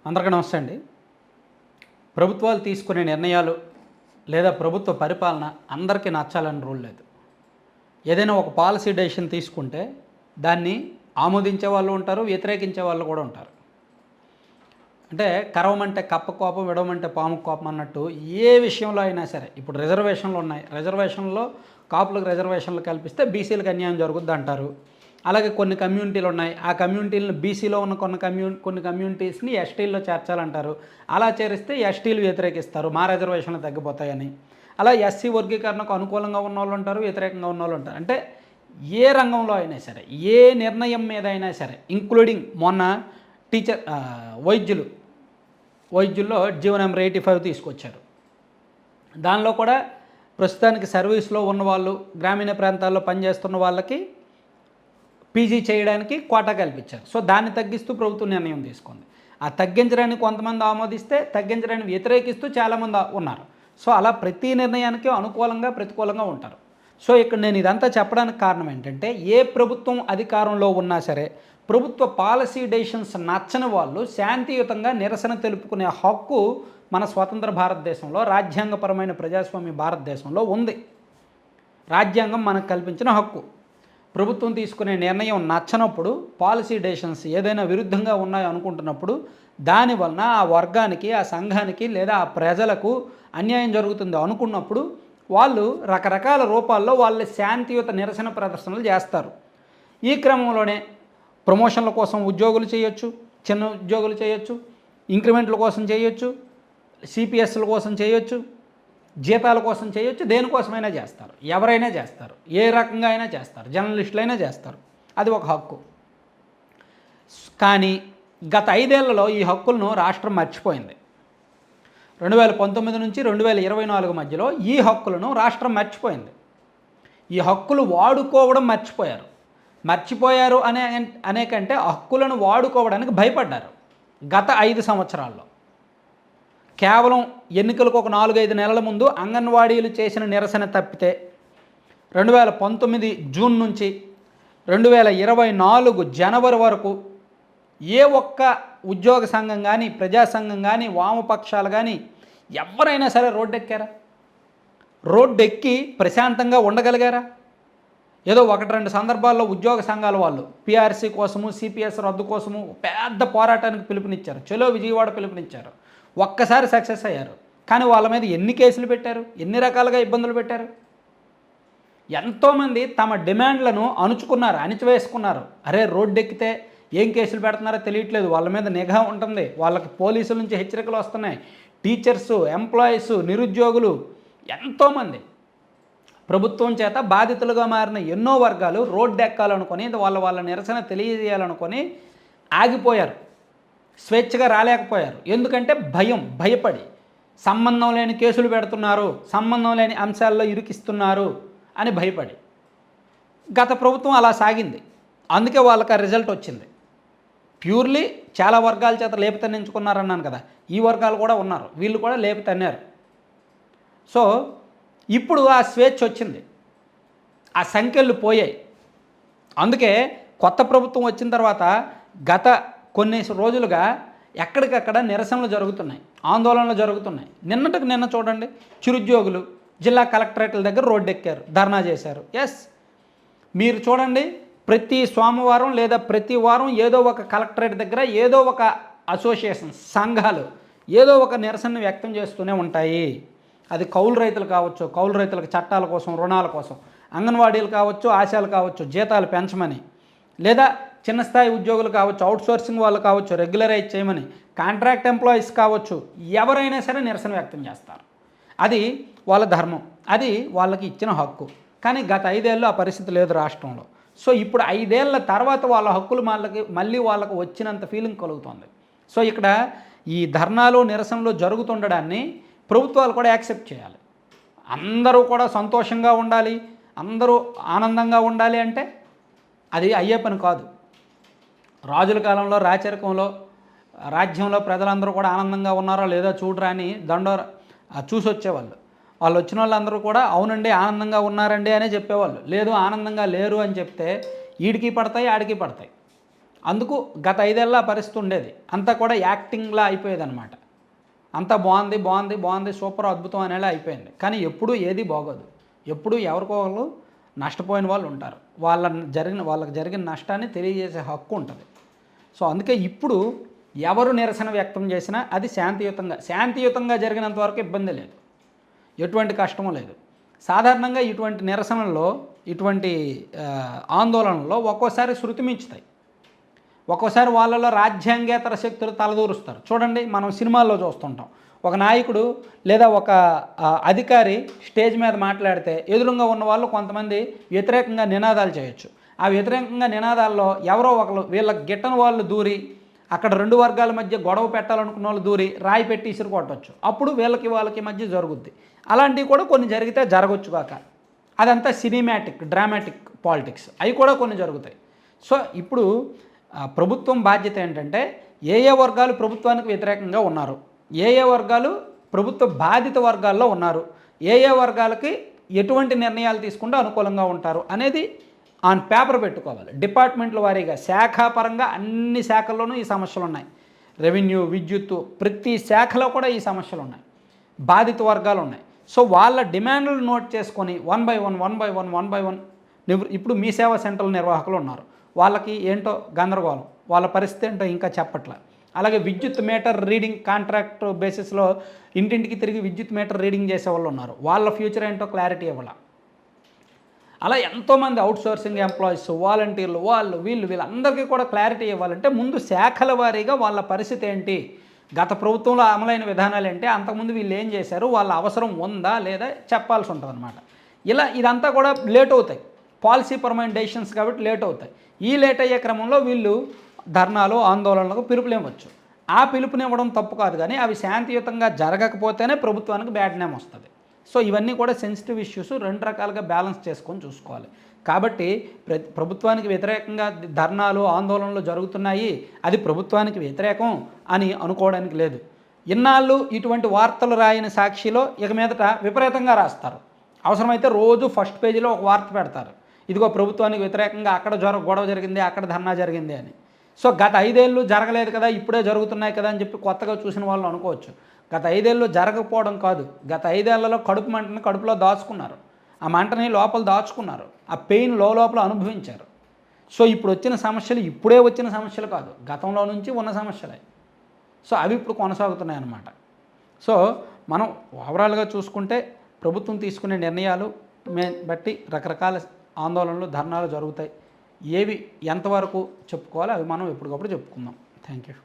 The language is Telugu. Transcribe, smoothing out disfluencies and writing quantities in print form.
అందరికీ నమస్తే అండి. ప్రభుత్వాలు తీసుకునే నిర్ణయాలు లేదా ప్రభుత్వ పరిపాలన అందరికీ నచ్చాలని రూల్ లేదు. ఏదైనా ఒక పాలసీ డెసిషన్ తీసుకుంటే దాన్ని ఆమోదించే వాళ్ళు ఉంటారు, వ్యతిరేకించే వాళ్ళు కూడా ఉంటారు. అంటే కరవమంటే కప్ప కోపం, విడవమంటే పాము కోపం అన్నట్టు ఏ విషయంలో అయినా సరే, ఇప్పుడు రిజర్వేషన్లు ఉన్నాయి, రిజర్వేషన్లో కాపులకు రిజర్వేషన్లు కల్పిస్తే బీసీలకు అన్యాయం జరుగుద్ది అంటారు. అలాగే కొన్ని కమ్యూనిటీలు ఉన్నాయి, ఆ కమ్యూనిటీలను బీసీలో ఉన్న కొన్ని కమ్యూనిటీస్ని ఎస్టీల్లో చేర్చాలంటారు. అలా చేరిస్తే ఎస్టీలు వ్యతిరేకిస్తారు, మా రిజర్వేషన్లు తగ్గిపోతాయని. అలా ఎస్సీ వర్గీకరణకు అనుకూలంగా ఉన్న వాళ్ళు ఉంటారు, వ్యతిరేకంగా ఉన్న వాళ్ళు ఉంటారు. అంటే ఏ రంగంలో అయినా సరే, ఏ నిర్ణయం మీద అయినా సరే, ఇంక్లూడింగ్ మొన్న వైద్యుల్లో జీవో నెంబర్ 85 తీసుకొచ్చారు. దానిలో కూడా ప్రస్తుతానికి సర్వీస్లో ఉన్నవాళ్ళు, గ్రామీణ ప్రాంతాల్లో పనిచేస్తున్న వాళ్ళకి పీజీ చేయడానికి కోటా కల్పించారు. సో దాన్ని తగ్గిస్తూ ప్రభుత్వం నిర్ణయం తీసుకుంది. ఆ తగ్గించడాన్ని కొంతమంది ఆమోదిస్తే, తగ్గించడాన్ని వ్యతిరేకిస్తూ చాలామంది ఉన్నారు. సో అలా ప్రతి నిర్ణయానికి అనుకూలంగా ప్రతికూలంగా ఉంటారు. సో ఇక్కడ నేను ఇదంతా చెప్పడానికి కారణం ఏంటంటే, ఏ ప్రభుత్వం అధికారంలో ఉన్నా సరే ప్రభుత్వ పాలసీ డెసిషన్స్ నచ్చని వాళ్ళు శాంతియుతంగా నిరసన తెలుపుకునే హక్కు మన స్వతంత్ర భారతదేశంలో, రాజ్యాంగపరమైన ప్రజాస్వామ్య భారతదేశంలో ఉంది. రాజ్యాంగం మనకు కల్పించిన హక్కు. ప్రభుత్వం తీసుకునే నిర్ణయం నచ్చనప్పుడు, పాలసీ డెసిషన్స్ ఏదైనా విరుద్ధంగా ఉన్నాయో అనుకుంటున్నప్పుడు, దానివలన ఆ వర్గానికి, ఆ సంఘానికి లేదా ఆ ప్రజలకు అన్యాయం జరుగుతుంది అనుకున్నప్పుడు వాళ్ళు రకరకాల రూపాల్లో వాళ్ళ శాంతియుత నిరసన ప్రదర్శనలు చేస్తారు. ఈ క్రమంలోనే ప్రమోషన్ల కోసం ఉద్యోగులు చేయొచ్చు, చిన్న ఉద్యోగులు చేయొచ్చు, ఇంక్రిమెంట్ల కోసం చేయొచ్చు, సిపిఎస్ల కోసం చేయొచ్చు, జీతాల కోసం చేయొచ్చు, దేనికోసమైనా చేస్తారు, ఎవరైనా చేస్తారు, ఏ రకంగా అయినా చేస్తారు, జర్నలిస్టులైనా చేస్తారు. అది ఒక హక్కు. కానీ గత 5 ఏళ్లలో ఈ హక్కులను రాష్ట్రం మర్చిపోయింది. 2019 నుంచి 2024 మధ్యలో ఈ హక్కులను రాష్ట్రం మర్చిపోయింది. ఈ హక్కులు వాడుకోవడం మర్చిపోయారు అనే కంటే హక్కులను వాడుకోవడానికి భయపడ్డారు. గత 5 సంవత్సరాల్లో కేవలం ఎన్నికలకు ఒక 4-5 నెలల ముందు అంగన్వాడీలు చేసిన నిరసన తప్పితే 2019 జూన్ నుంచి 2024 జనవరి వరకు ఏ ఒక్క ఉద్యోగ సంఘం కానీ, ప్రజా సంఘం కానీ, వామపక్షాలు కానీ ఎవరైనా సరే రోడ్డెక్కారా? రోడ్డెక్కి ప్రశాంతంగా ఉండగలిగారా? ఏదో 1-2 సందర్భాల్లో ఉద్యోగ సంఘాల వాళ్ళు పీఆర్సీ కోసము, సిపిఎస్ రద్దు కోసము పెద్ద పోరాటానికి పిలుపునిచ్చారు, చలో విజయవాడ పిలుపునిచ్చారు. ఒక్కసారి సక్సెస్ అయ్యారు. కానీ వాళ్ళ మీద ఎన్ని కేసులు పెట్టారు, ఎన్ని రకాలుగా ఇబ్బందులు పెట్టారు. ఎంతోమంది తమ డిమాండ్లను అణిచివేసుకున్నారు. అరే రోడ్డెక్కితే ఏం కేసులు పెడుతున్నారో తెలియట్లేదు, వాళ్ళ మీద నిఘా ఉంటుంది, వాళ్ళకి పోలీసుల నుంచి హెచ్చరికలు వస్తున్నాయి. టీచర్సు, ఎంప్లాయీసు, నిరుద్యోగులు ఎంతోమంది ప్రభుత్వం చేత బాధితులుగా మారిన ఎన్నో వర్గాలు రోడ్డెక్కాలనుకొని, వాళ్ళ నిరసన తెలియజేయాలనుకొని ఆగిపోయారు, స్వేచ్ఛగా రాలేకపోయారు. ఎందుకంటే భయపడి సంబంధం లేని కేసులు పెడుతున్నారు, సంబంధం లేని అంశాల్లో ఇరికిస్తున్నారు అని భయపడి. గత ప్రభుత్వం అలా సాగింది. అందుకే వాళ్ళకి ఆ రిజల్ట్ వచ్చింది. ప్యూర్లీ చాలా వర్గాల చేత లేపితన్నించుకున్నారన్నాను కదా, ఈ వర్గాలు కూడా ఉన్నారు, వీళ్ళు కూడా లేపితన్నారు. సో ఇప్పుడు ఆ స్వేచ్ఛ వచ్చింది, ఆ సంఖ్యలు పోయాయి. అందుకే కొత్త ప్రభుత్వం వచ్చిన తర్వాత గత కొన్ని రోజులుగా ఎక్కడికక్కడ నిరసనలు జరుగుతున్నాయి, ఆందోళనలు జరుగుతున్నాయి. నిన్న చూడండి, చిరుద్యోగులు జిల్లా కలెక్టరేట్ల దగ్గర రోడ్డెక్కారు, ధర్నా చేశారు. ఎస్, మీరు చూడండి, ప్రతి సోమవారం లేదా ప్రతి వారం ఏదో ఒక కలెక్టరేట్ దగ్గర ఏదో ఒక అసోసియేషన్, సంఘాలు ఏదో ఒక నిరసన వ్యక్తం చేస్తూనే ఉంటాయి. అది కౌలు రైతులు కావచ్చు, కౌలు రైతులకు చట్టాల కోసం, రుణాల కోసం, అంగన్వాడీలు కావచ్చు, ఆశాలు కావచ్చు, జీతాలు పెంచమని, లేదా చిన్న స్థాయి ఉద్యోగులు కావచ్చు, అవుట్సోర్సింగ్ వాళ్ళు కావచ్చు, రెగ్యులరైజ్ చేయమని, కాంట్రాక్ట్ ఎంప్లాయీస్ కావచ్చు, ఎవరైనా సరే నిరసన వ్యక్తం చేస్తారు. అది వాళ్ళ ధర్మం, అది వాళ్ళకి ఇచ్చిన హక్కు. కానీ గత 5 ఏళ్ళు ఆ పరిస్థితి లేదు రాష్ట్రంలో. సో ఇప్పుడు 5 ఏళ్ల తర్వాత వాళ్ళ హక్కులు మళ్ళీ వాళ్ళకు వచ్చినంత ఫీలింగ్ కలుగుతుంది. సో ఇక్కడ ఈ ధర్నాలు, నిరసనలు జరుగుతుండడాన్ని ప్రభుత్వాలు కూడా యాక్సెప్ట్ చేయాలి. అందరూ కూడా సంతోషంగా ఉండాలి, అందరూ ఆనందంగా ఉండాలి అంటే అది అయ్యే పని కాదు. రాజుల కాలంలో, రాచరికంలో, రాజ్యంలో ప్రజలందరూ కూడా ఆనందంగా ఉన్నారో లేదో చూడరా అని చూసి వచ్చేవాళ్ళు. వాళ్ళు వచ్చిన వాళ్ళందరూ కూడా అవునండి ఆనందంగా ఉన్నారండి అనే చెప్పేవాళ్ళు. లేదు ఆనందంగా లేరు అని చెప్తే ఈడికి పడతాయి, ఆడికి పడతాయి. అందుకు గత 5 ఏళ్ళ పరిస్థితి ఉండేది. అంతా కూడా యాక్టింగ్‌లా అయిపోయేదనమాట. అంతా బాగుంది, బాగుంది, బాగుంది, సూపర్, అద్భుతం అనేలా అయిపోయింది. కానీ ఎప్పుడూ ఏది బాగోదు. ఎప్పుడూ ఎవరికో ఒకళ్ళు నష్టపోయిన వాళ్ళు ఉంటారు. వాళ్ళకి జరిగిన నష్టాన్ని తెలియజేసే హక్కు ఉంటది. సో అందుకే ఇప్పుడు ఎవరు నిరసన వ్యక్తం చేసినా అది శాంతియుతంగా జరిగినంత వరకు ఇబ్బంది లేదు. ఎటువంటి కష్టము లేదు. సాధారణంగా ఇటువంటి నిరసనల్లో, ఇటువంటి ఆందోళనల్లో ఒక్కోసారి శృతి మించుతాయి. ఒక్కోసారి వాళ్ళలో రాజ్యాంగేతర శక్తులు తలదూరుస్తారు. చూడండి, మనం సినిమాల్లో చూస్తుంటాం. ఒక నాయకుడు లేదా ఒక అధికారి స్టేజ్ మీద మాట్లాడితే ఎదురుగా ఉన్న వాళ్ళు కొంతమంది వ్యతిరేకంగా నినాదాలు చేయొచ్చు. ఆ వ్యతిరేకంగా నినాదాల్లో ఎవరో ఒకరు వీళ్ళకి గిట్టని వాళ్ళు దూరి అక్కడ 2 వర్గాల మధ్య గొడవ పెట్టాలనుకున్న వాళ్ళు దూరి రాయి పెట్టి ఇసురు కొట్టవచ్చు. అప్పుడు వాళ్ళకి మధ్య జరుగుద్ది. అలాంటివి కూడా కొన్ని జరిగితే జరగవచ్చు కాక. అదంతా సినిమాటిక్, డ్రామాటిక్ పాలిటిక్స్. అవి కూడా కొన్ని జరుగుతాయి. సో ఇప్పుడు ప్రభుత్వం బాధ్యత ఏంటంటే ఏ వర్గాలు ప్రభుత్వానికి వ్యతిరేకంగా ఉన్నారు, ఏ వర్గాలు ప్రభుత్వ బాధిత వర్గాల్లో ఉన్నారు, ఏ వర్గాలకి ఎటువంటి నిర్ణయాలు తీసుకుంటే అనుకూలంగా ఉంటారు అనేది ఆన్ పేపర్ పెట్టుకోవాలి. డిపార్ట్మెంట్ల వారీగా శాఖాపరంగా అన్ని శాఖల్లోనూ ఈ సమస్యలు ఉన్నాయి. రెవెన్యూ, విద్యుత్తు, ప్రతి శాఖలో కూడా ఈ సమస్యలు ఉన్నాయి. బాధిత వర్గాలు ఉన్నాయి. సో వాళ్ళ డిమాండ్లు నోట్ చేసుకొని వన్ బై వన్ ఇప్పుడు మీ సేవా సెంటర్ల నిర్వాహకులు ఉన్నారు. వాళ్ళకి ఏంటో గందరగోళం, వాళ్ళ పరిస్థితి ఏంటో ఇంకా చెప్పట్లే. అలాగే విద్యుత్ మీటర్ రీడింగ్ కాంట్రాక్ట్ బేసిస్లో ఇంటింటికి తిరిగి విద్యుత్ మీటర్ రీడింగ్ చేసే వాళ్ళు ఉన్నారు. వాళ్ళ ఫ్యూచర్ ఏంటో క్లారిటీ ఇవ్వాల. అలా ఎంతోమంది అవుట్సోర్సింగ్ ఎంప్లాయీస్, వాలంటీర్లు, వీళ్ళందరికీ కూడా క్లారిటీ ఇవ్వాలంటే ముందు శాఖల వారీగా వాళ్ళ పరిస్థితి ఏంటి, గత ప్రభుత్వంలో అమలైన విధానాలు ఏంటి, అంతకుముందు వీళ్ళు ఏం చేశారు, వాళ్ళ అవసరం ఉందా లేదా చెప్పాల్సి ఉంటుంది అనమాట. ఇదంతా కూడా లేట్ అవుతాయి. పాలసీ పరమైన డెసిషన్స్ కాబట్టి లేట్ అవుతాయి. ఈ లేట్ అయ్యే క్రమంలో వీళ్ళు ధర్నాలు, ఆందోళనలకు పిలుపునివ్వచ్చు. ఆ పిలుపునివ్వడం తప్పు కాదు, కానీ అవి శాంతియుతంగా జరగకపోతేనే ప్రభుత్వానికి బ్యాడ్ నేమ్ వస్తుంది. సో ఇవన్నీ కూడా సెన్సిటివ్ ఇష్యూస్, 2 రకాలుగా బ్యాలెన్స్ చేసుకొని చూసుకోవాలి. కాబట్టి ప్రభుత్వానికి వ్యతిరేకంగా ధర్నాలు, ఆందోళనలు జరుగుతున్నాయి, అది ప్రభుత్వానికి వ్యతిరేకం అని అనుకోవడానికి లేదు. ఇన్నాళ్ళు ఇటువంటి వార్తలు రాయని సాక్షిలో ఇక మీదట విపరీతంగా రాస్తారు. అవసరమైతే రోజు ఫస్ట్ పేజీలో ఒక వార్త పెడతారు, ఇదిగో ప్రభుత్వానికి వ్యతిరేకంగా అక్కడ గొడవ జరిగింది, అక్కడ ధర్నా జరిగింది అని. సో గత 5 ఏళ్ళు జరగలేదు కదా, ఇప్పుడే జరుగుతున్నాయి కదా అని చెప్పి కొత్తగా చూసిన వాళ్ళు అనుకోవచ్చు. గత 5 ఏళ్ళు జరగకపోవడం కాదు, గత 5 ఏళ్లలో కడుపు మంటని కడుపులో దాచుకున్నారు, ఆ మంటని లోపల దాచుకున్నారు, ఆ పెయిన్ లోపల అనుభవించారు. సో ఇప్పుడు వచ్చిన సమస్యలు ఇప్పుడే వచ్చిన సమస్యలు కాదు, గతంలో నుంచి ఉన్న సమస్యలే. సో అవి ఇప్పుడు కొనసాగుతున్నాయి అన్నమాట. సో మనం ఓవరాల్గా చూసుకుంటే ప్రభుత్వం తీసుకునే నిర్ణయాలు బట్టి రకరకాల ఆందోళనలు, ధర్నాలు జరుగుతాయి. ఏవి ఎంతవరకు చెప్పుకోవాలో అవి మనం ఎప్పటికప్పుడు చెప్పుకుందాం. Thank you.